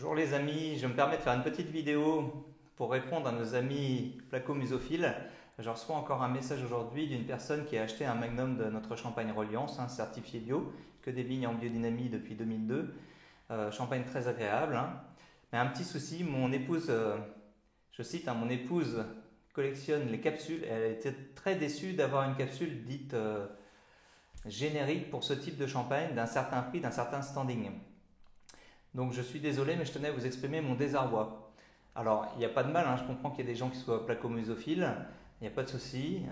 Bonjour les amis, je me permets de faire une petite vidéo pour répondre à nos amis placo-musophiles. Je reçois encore un message aujourd'hui d'une personne qui a acheté un magnum de notre champagne Reliance, certifié bio, que des vignes en biodynamie depuis 2002. Champagne très agréable. Mais un petit souci, mon épouse, je cite, mon épouse collectionne les capsules. Elle était très déçue d'avoir une capsule dite générique pour ce type de champagne, d'un certain prix, d'un certain standing. Donc je suis désolé, mais je tenais à vous exprimer mon désarroi. Alors, il n'y a pas de mal, je comprends qu'il y ait des gens qui soient placo-musophiles, il n'y a pas de souci,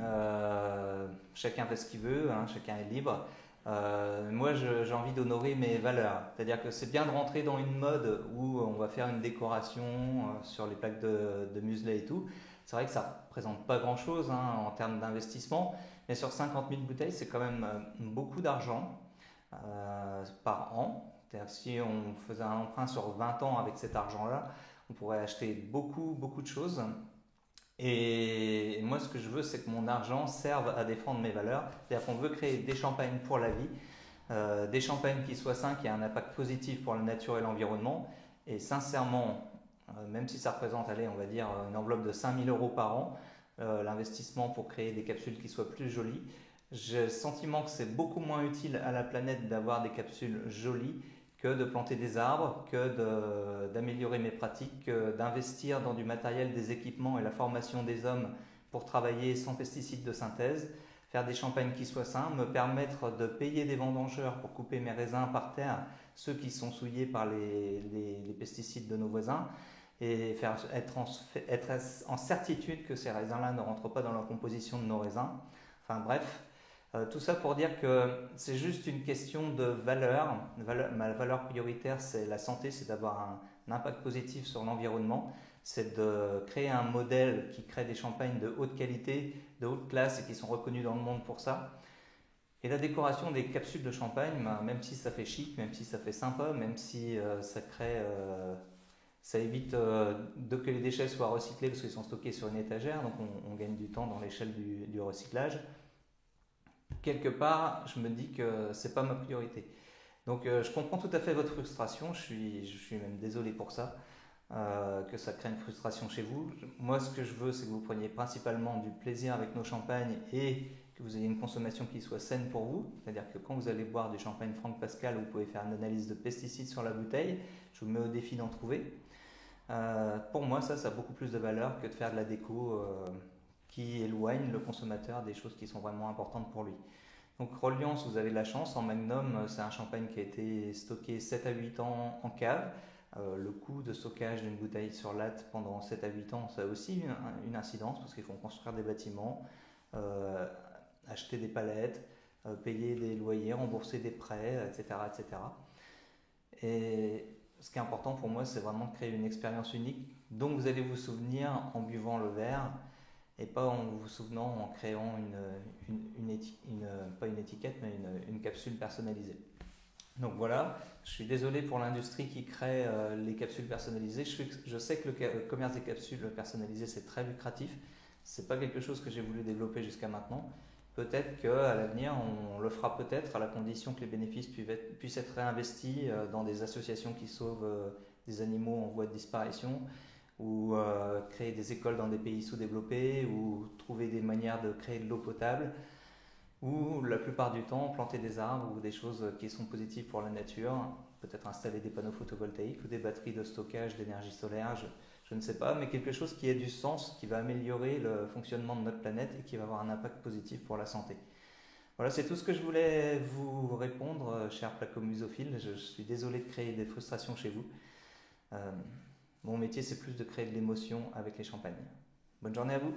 chacun fait ce qu'il veut, chacun est libre. Moi, j'ai envie d'honorer mes valeurs, c'est-à-dire que c'est bien de rentrer dans une mode où on va faire une décoration sur les plaques de muselet et tout. C'est vrai que ça ne représente pas grand-chose en termes d'investissement, mais sur 50 000 bouteilles, c'est quand même beaucoup d'argent par an. C'est-à-dire que si on faisait un emprunt sur 20 ans avec cet argent-là, on pourrait acheter beaucoup, beaucoup de choses. Et moi, ce que je veux, c'est que mon argent serve à défendre mes valeurs. C'est-à-dire qu'on veut créer des champagnes pour la vie, des champagnes qui soient sains, qui aient un impact positif pour la nature et l'environnement. Et sincèrement, même si ça représente, allez, on va dire, une enveloppe de 5 000 euros par an, l'investissement pour créer des capsules qui soient plus jolies, j'ai le sentiment que c'est beaucoup moins utile à la planète d'avoir des capsules jolies que de planter des arbres, que d'améliorer mes pratiques, que d'investir dans du matériel, des équipements et la formation des hommes pour travailler sans pesticides de synthèse, faire des champagnes qui soient sains, me permettre de payer des vendangeurs pour couper mes raisins par terre, ceux qui sont souillés par les pesticides de nos voisins, et être en certitude que ces raisins-là ne rentrent pas dans la composition de nos raisins. Enfin bref, tout ça pour dire que c'est juste une question de valeur. Ma valeur prioritaire, c'est la santé, c'est d'avoir un impact positif sur l'environnement, c'est de créer un modèle qui crée des champagnes de haute qualité, de haute classe et qui sont reconnus dans le monde pour ça. Et la décoration des capsules de champagne, même si ça fait chic, même si ça fait sympa, même si ça évite que les déchets soient recyclés parce qu'ils sont stockés sur une étagère, donc on gagne du temps dans l'échelle du recyclage. Quelque part, je me dis que c'est pas ma priorité. Donc je comprends tout à fait votre frustration, je suis même désolé pour ça, que ça crée une frustration chez vous. Moi, ce que je veux, c'est que vous preniez principalement du plaisir avec nos champagnes et que vous ayez une consommation qui soit saine pour vous. C'est-à-dire que quand vous allez boire du champagne Franck Pascal, vous pouvez faire une analyse de pesticides sur la bouteille. Je vous mets au défi d'en trouver. Pour moi, ça a beaucoup plus de valeur que de faire de la déco qui éloigne le consommateur des choses qui sont vraiment importantes pour lui. Donc Reliance, vous avez de la chance, en Magnum, c'est un champagne qui a été stocké 7 à 8 ans en cave. Le coût de stockage d'une bouteille sur latte pendant 7 à 8 ans, ça a aussi une incidence parce qu'il faut construire des bâtiments, acheter des palettes, payer des loyers, rembourser des prêts, etc., etc. Et ce qui est important pour moi, c'est vraiment de créer une expérience unique dont vous allez vous souvenir en buvant le verre et pas en vous souvenant en créant pas une étiquette, mais une capsule personnalisée. Donc voilà, je suis désolé pour l'industrie qui crée les capsules personnalisées. Je sais que le commerce des capsules personnalisées, c'est très lucratif. C'est pas quelque chose que j'ai voulu développer jusqu'à maintenant. Peut-être qu'à l'avenir, on le fera peut-être à la condition que les bénéfices puissent être réinvestis dans des associations qui sauvent des animaux en voie de disparition, ou créer des écoles dans des pays sous-développés, ou trouver des manières de créer de l'eau potable, ou la plupart du temps planter des arbres ou des choses qui sont positives pour la nature, peut-être installer des panneaux photovoltaïques ou des batteries de stockage d'énergie solaire, je ne sais pas, mais quelque chose qui ait du sens, qui va améliorer le fonctionnement de notre planète et qui va avoir un impact positif pour la santé. Voilà, c'est tout ce que je voulais vous répondre, cher placomusophile. Je suis désolé de créer des frustrations chez vous. Mon métier, c'est plus de créer de l'émotion avec les champagnes. Bonne journée à vous!